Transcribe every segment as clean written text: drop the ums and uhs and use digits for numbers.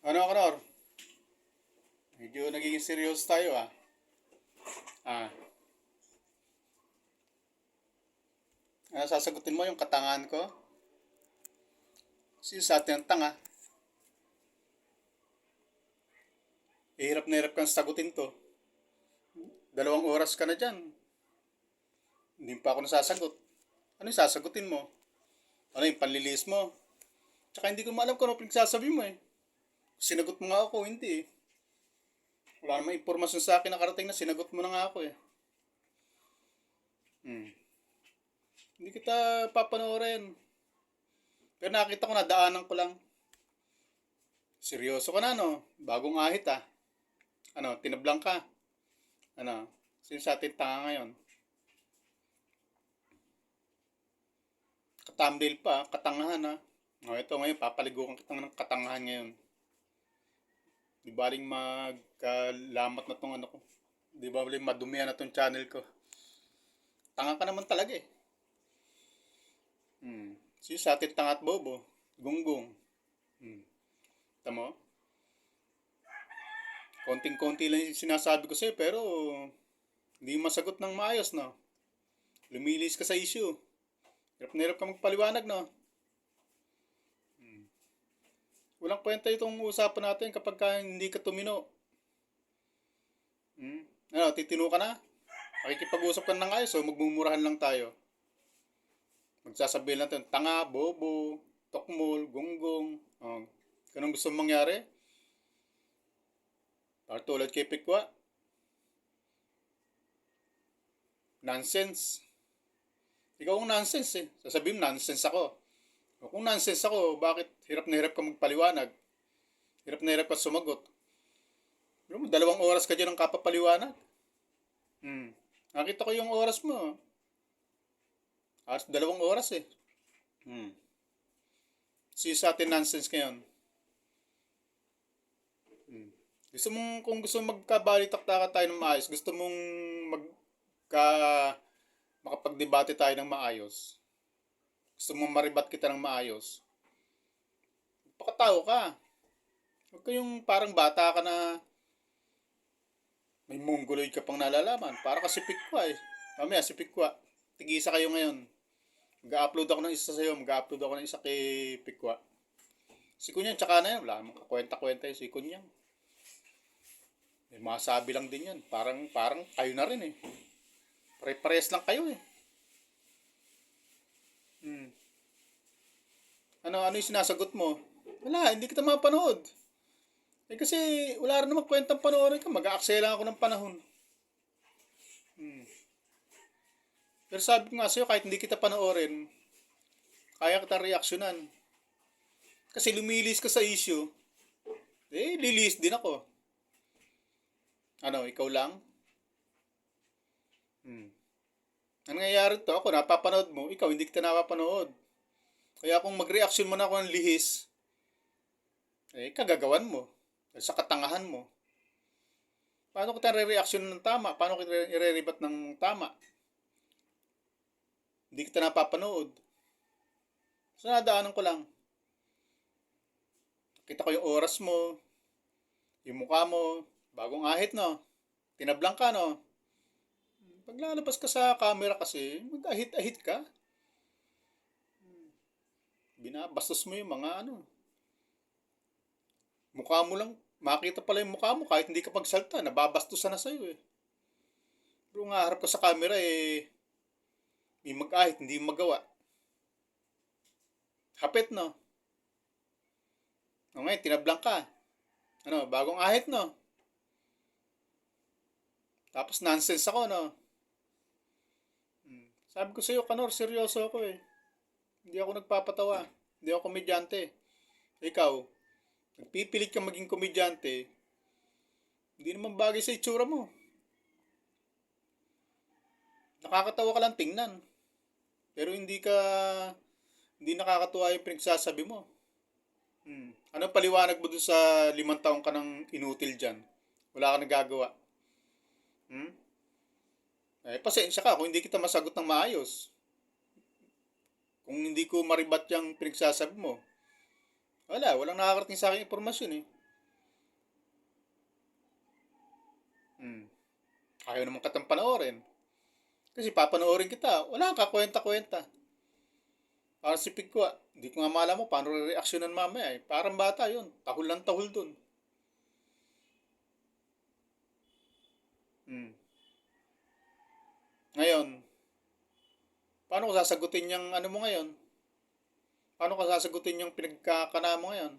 Ano, Kanor? Medyo nagiging serious tayo ah. Ah, ano sasagutin mo yung katangahan ko? Kasi sa atin ang tanga. Hirap na hirap kang sagutin to. 2 oras ka na dyan. Hindi pa ako nasasagot. Ano yung sasagutin mo? Ano yung panlilis mo? Tsaka hindi ko maalam kung ano pinagsasabi mo eh. Sinagot mo nga ako, hindi eh. Wala namang impormasyon sa akin nakarating na sinagot mo na nga ako eh. Hmm. Hindi kita papanoorin. Pero nakita ko na daanan ko lang. Seryoso ka na no? Bagong ahit ah. Ano, tinablang ka. Ano, sino sa atin tanga ngayon? Katamdil pa, katangahan ha. O, ito ngayon, papaligukan kita ng katangahan ngayon. Di baling magkalamat na tong ano ko. Di baling madumihan na tong channel ko. Tanga ka naman talaga eh. Si sa atin tanga at bobo. Gunggong. Tamo? Konting-konti lang yung sinasabi ko sa'yo pero hindi masagot ng maayos no. Lumilis ka sa issue. Hirap na hirap ka magpaliwanag no. Walang kwenta itong usapan natin kapag hindi ka tumino. Ano, titino ka na? Makikipag-usap ka ng ayos o magmumurahan lang tayo? Magsasabihin natin, tanga, bobo, tokmol, gonggong. Oh, ganun gusto mong mangyari? Para tulad kay Pikwa. Nonsense. Ikaw ang nonsense eh. Sasabihin nonsense ako. O kung nonsense ako, bakit hirap na hirap ka magpaliwanag? Hirap na hirap ka sumagot. Pero 2 oras ka dyan ng kapapaliwanag. Nakita ko yung oras mo. Halos 2 oras eh. Si sa atin nonsense ngayon. Gusto mong, kung gusto mong magkabalitaktakan tayo ng maayos, gusto mong magka, makapagdebate tayo ng maayos, gusto mong maribat kita ng maayos, pakatao ka. Huwag kayong parang bata ka na may mongoloid ka pang nalalaman. Para ka si Pikwa eh. Mamaya si Pikwa, tig-isa kayo ngayon. Mag-upload ako ng isa sa'yo, mag-upload ako ng isa kay Pikwa. Si Kunyang tsaka na yan, wala namang kakwenta-kwenta yung si Kunyang. May masabi lang din yan. Parang kayo na rin eh. Pare-pares lang kayo eh. Ano yung sinasagot mo? Wala, hindi kita mapanood. Eh kasi wala rin naman kwentang panoorin ka. Mag-aaksaya lang ako ng panahon. Pero sabi ko nga sa'yo, kahit hindi kita panoorin, kaya kita reaksyonan. Kasi lumilis ka sa issue, eh lilis din ako. Ano, ikaw lang? Ano nangyayari to? Ako, napapanood mo. Ikaw, hindi kita napapanood. Kaya kung mag-reaction mo na ako ng lihis, eh, kagagawan mo. Sa katangahan mo. Paano kita re-reaction ng tama? Paano kita i-rebat ng tama? Hindi kita napapanood. So, nadaanan ko lang. Kita ko yung oras mo, yung mukha mo, bagong ahit, no? Tinablang ka, no? Pag lalabas ka sa camera kasi, mag-ahit-ahit ka. Binabastos mo yung mga ano. Mukha mo lang, makita pala yung mukha mo kahit hindi ka pagsalta, nababastusan na sa'yo eh. Pero nga harap ka sa camera eh, may mag-ahit, hindi magawa. Hapit, no? O ngayon, tinablang ka. Ano, bagong ahit, no? Tapos nonsense ako, no? Sabi ko sa'yo, Kanor, seryoso ako eh. Hindi ako nagpapatawa. Hindi ako komedyante. Ikaw, nagpipilit kang maging komedyante, hindi naman bagay sa itsura mo. Nakakatawa ka lang tingnan. Pero hindi nakakatuwa yung pinagsasabi mo. Ano paliwanag mo dun sa 5 taong ka ng inutil dyan? Wala ka nagagawa. Eh, pasensya ka kung hindi kita masagot ng maayos. Kung hindi ko maribat yung pinagsasabi mo. Walang nakakarating sa akin impormasyon eh. Ayaw naman kitang panoorin. Kasi papanoorin kita, wala kang kakwenta-kwenta. Parang si Pigwa, hindi ko nga malaman mo paano reaksyonan mamaya eh. Parang bata yun, tahol lang tahol dun. Hmm. Ngayon, paano ko sasagutin yung ano mo ngayon? Paano ko sasagutin yung pinagkakana mo ngayon?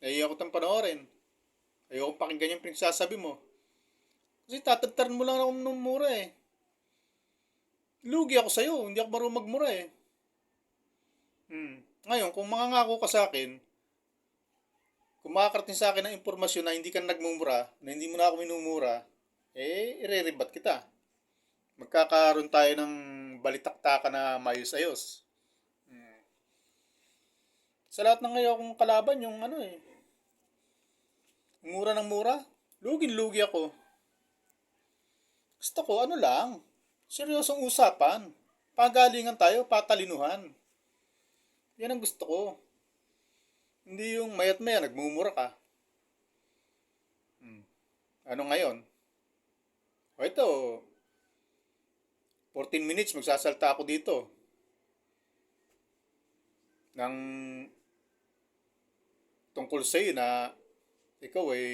Ayaw ko tang panoorin. Ayaw ko pakinggan yung pinagsasabi mo. Kasi tatagtaran mo lang ako ng mura eh. Lugi ako sa'yo, hindi ako marunong magmura eh. Ngayon, kung mangangako ka sa akin, kung makakarating sa akin ng impormasyon na hindi ka nagmumura, na hindi mo na ako minumura, eh, ire-rebat kita. Magkakaroon tayo ng balitaktakan na mayos-ayos. Sa lahat ng ngayon kong kalaban, yung ano eh, mura ng mura, lugin-lugi ako. Gusto ko, ano lang, seryosong usapan. Pagalingan tayo, patalinuhan. Yan ang gusto ko. Hindi yung mayat maya nagmumura ka. Ano ngayon? O ito, 14 minutes magsasalta ako dito. Ng tungkol sa iyo na ikaw ay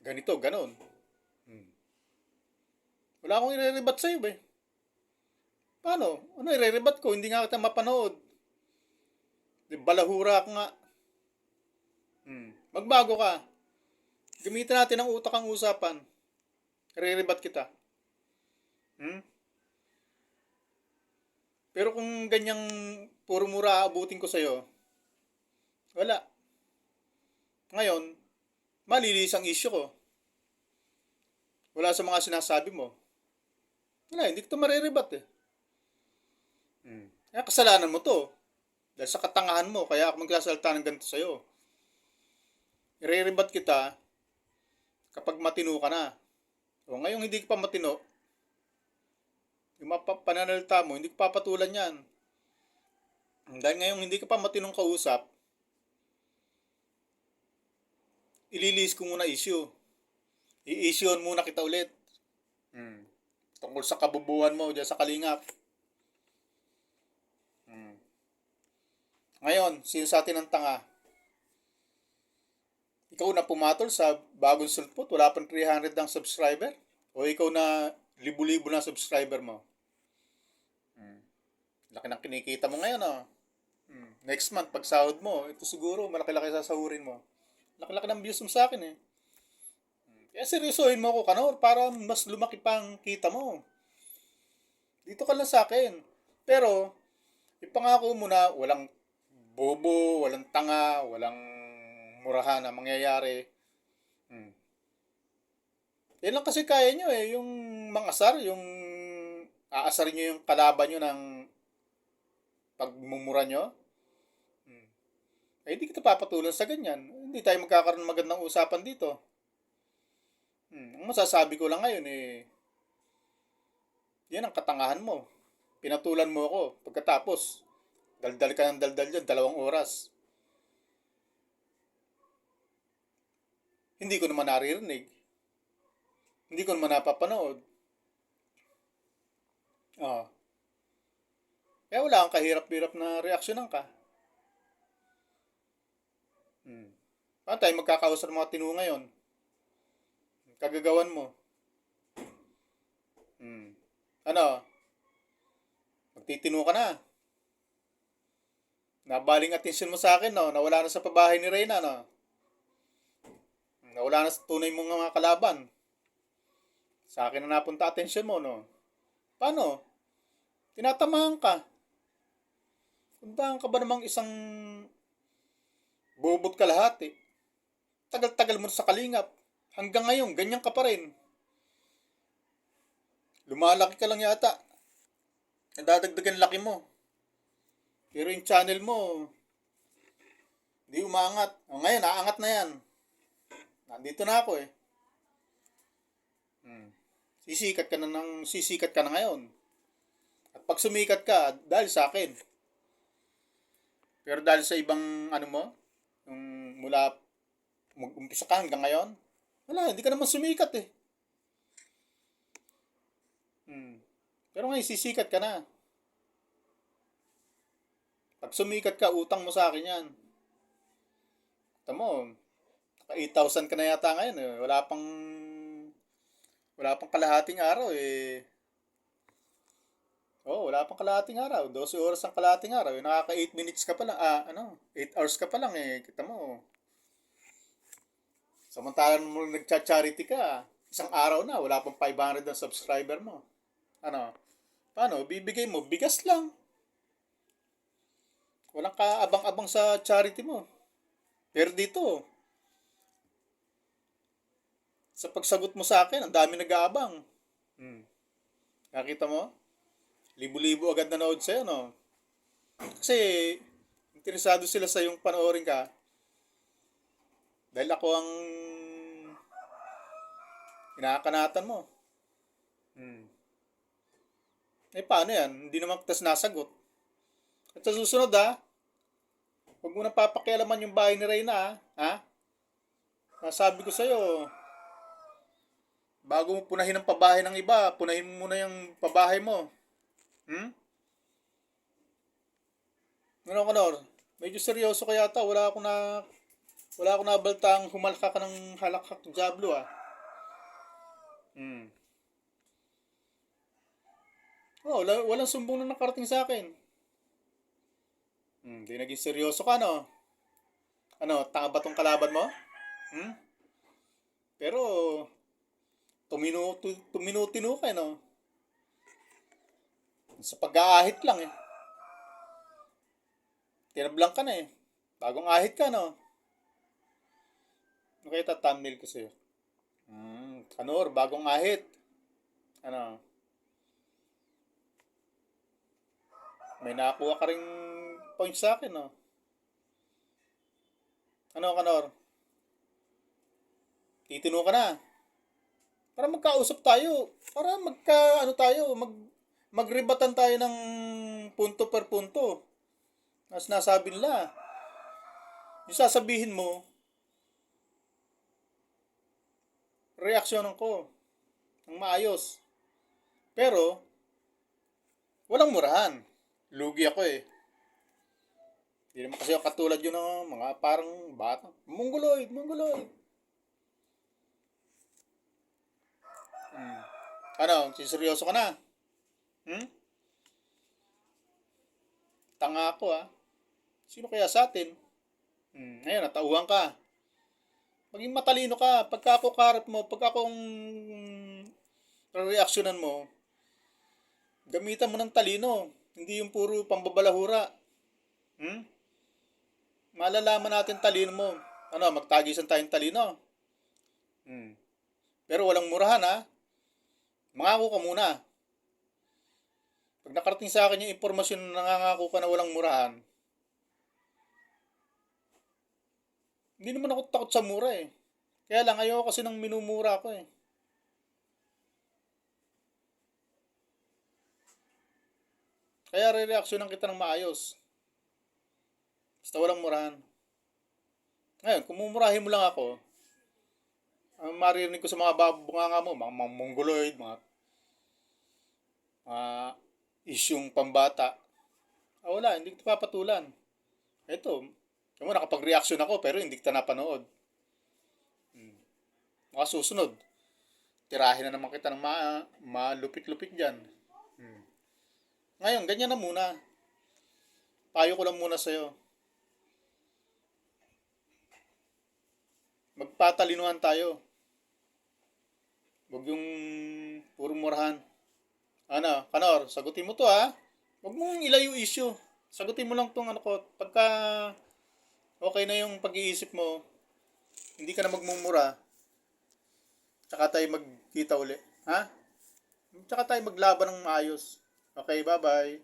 ganito, ganon. Wala akong ire-rebat sa'yo eh. Paano? Ano ire-rebat ko? Hindi nga kita mapanood. Di balahura ka nga. Magbago ka. Gamitin natin ang utak ang usapan. Ire-rebat kita. Pero kung ganyang puro mura aabutin ko sa'yo, wala. Ngayon, malilis ang issue ko. Wala sa mga sinasabi mo. Wala, hindi ko ito marirebat eh. Kaya kasalanan mo to. Dahil sa katangahan mo, kaya ako magsasalita ng ganito sa'yo. Irerebat kita kapag matino ka na. O ngayong hindi ka pa matino, yung pananalita mo, hindi ko papatulan yan. Dahil ngayong hindi ka pa matinong kausap, ililis ko muna issue. I-issuean muna kita ulit. Tungkol sa kabubuhan mo dyan sa Kalingap. Ngayon, sino sa atin ang tanga? Ikaw na pumatol sa bagong sulpot, wala pang 300 ang subscriber? O ikaw na libu-libo na subscriber mo? Laki ng kinikita mo ngayon, oh. Next month, pag sahod mo, ito siguro, malaki-laki sasahurin mo. Laki-laki ng views mo sa akin, eh. Kaya seryosohin mo ako, Kanor, para mas lumaki pang kita mo. Dito ka lang sa akin. Pero, ipangako mo na walang bobo, walang tanga, walang murahan na mangyayari. Yan lang kasi kaya nyo eh, yung mangasar, yung aasarin nyo yung kalaban nyo ng pagmumura nyo. Eh, hindi kita papatulan sa ganyan. Hindi tayo magkakaroon ng magandang usapan dito. Ang masasabi ko lang ngayon eh, yan ang katangahan mo. Pinatulan mo ako. Pagkatapos, daldal ka ng daldal dyan, 2 oras. Hindi ko naman naririnig. Hindi ko naman napapanood. Kaya wala kang kahirap-hirap na reaksyonan ka. Paano tayo magkakausap ng mga tinu ngayon? Kagagawan mo. Ano? Magtitino ka na. Nabaling atensyon mo sa akin, no? Nawala na sa pabahay ni Reyna, no? Nawala na sa tunay mong mga kalaban. Sa akin na napunta atensyon mo, no? Paano? Tinatamahan ka. Puntahan ka ba namang isang bobot ka lahat, eh? Tagal-tagal mo sa Kalingap. Hanggang ngayon, ganyan ka pa rin. Lumalaki ka lang yata. Nadadagdagan laki mo. Pero yung channel mo, hindi umaangat. O ngayon, naangat na yan. Nandito na ako eh. Sisikat ka na ngayon. At pag sumikat ka, dahil sa akin. Pero dahil sa ibang ano mo, yung mula mag-umpisa ka hanggang ngayon, Wala, hindi ka naman sumikat eh. Hmm. Pero ngayon, sisikat ka na. Pag sumikat ka, utang mo sa akin yan. Tamo, 8,000 ka na yata ngayon eh. Wala pang kalahating araw eh. Oh, wala pang kalahating araw. 12 oras ang kalahating araw. Nakaka 8 minutes ka pa lang. 8 hours ka pa lang eh. Kita mo. Samantalang mo nagcha-charity ka, isang araw na, wala pang 500 ang subscriber mo. Ano? Paano? Bibigay mo? Bigas lang. Walang kaabang-abang sa charity mo. Pero dito, sa pagsagot mo sa akin, ang dami nag-aabang. Hmm. Nakita mo? Libo-libo agad nanood sa'yo, no? Kasi, interesado sila sa yung panoorin ka. Dahil ako ang inakanatan mo. Hmm. Eh, paano yan? Hindi naman kita sinasagot. At sa susunod, ha? Huwag mo nang papakialaman yung bahay ni Reyna, ha? Ha? Sabi ko sa'yo, bago mo punahin ang pabahay ng iba, punahin mo muna yung pabahay mo. Hmm? Ano, Kanor? Medyo seryoso ka yata. Wala akong nabaltang humalaka ka ng halakhak Diablo, ah. Hmm. Oh, walang sumbong na nakarating sa akin. Di naging seryoso ka, no? Ano, tanga ba tong kalaban mo? Hmm? Pero, tuminutino ka, no? Sa pag-aahit lang, eh. Tinablang ka na, eh. Bagong ahit ka, no? Ano kaya thumbnail ko sa'yo? Kanor, bagong ahit. Ano? May nakakuha ka ring points sa akin, no? Ano, Kanor? Titino ka na. Para magkausap tayo. Para magrebatan tayo ng punto per punto. Mas nasabi nila. Yung sasabihin mo, reaksyonan ko ng maayos. Pero, walang murahan. Lugi ako eh. Hindi naman kasi ako katulad yun ng mga parang batang. Mongoloid. Ano, siseryoso ka na? Hmm? Tanga ako ah. Sino kaya sa atin? Ngayon, natauhan ka. Maging matalino ka. Pagka ako karap mo, pagka akong reaksyonan mo, gamitan mo ng talino. Hindi yung puro pambabalahura. Hmm? Malalaman natin talino mo. Ano, magtagisan tayong talino. Pero walang murahan ha. Mangako ka muna. Pag nakarating sa akin yung impormasyon na nangangako ka na walang murahan, hindi naman ako takot sa mura eh. Kaya lang ayoko kasi nang minumura ko eh. Kaya re-reaksyonan kita ng maayos. Basta walang murahan. Ngayon, kung mumurahin mo lang ako, ang maririnig ko sa mga babunganga mo, mga mongoloid, mga isyong pambata. Wala, hindi kita papatulan. Ito, kamo nakapag-reaction ako pero hindi kita napanood. Mga susunod, tirahin na naman kita ng malupit-lupit dyan. Ngayon, ganyan na muna. Payo ko lang muna sa'yo. Magpatalinuhan tayo. Huwag yung puro murahan. Ano, Kanor, sagutin mo to ha. Huwag mong ilayo issue. Sagutin mo lang tong ano ko. Pagka okay na yung pag-iisip mo, hindi ka na magmumura, tsaka tayo magkita uli. Ha? Tsaka tayo maglaban ng maayos. Okay, bye-bye.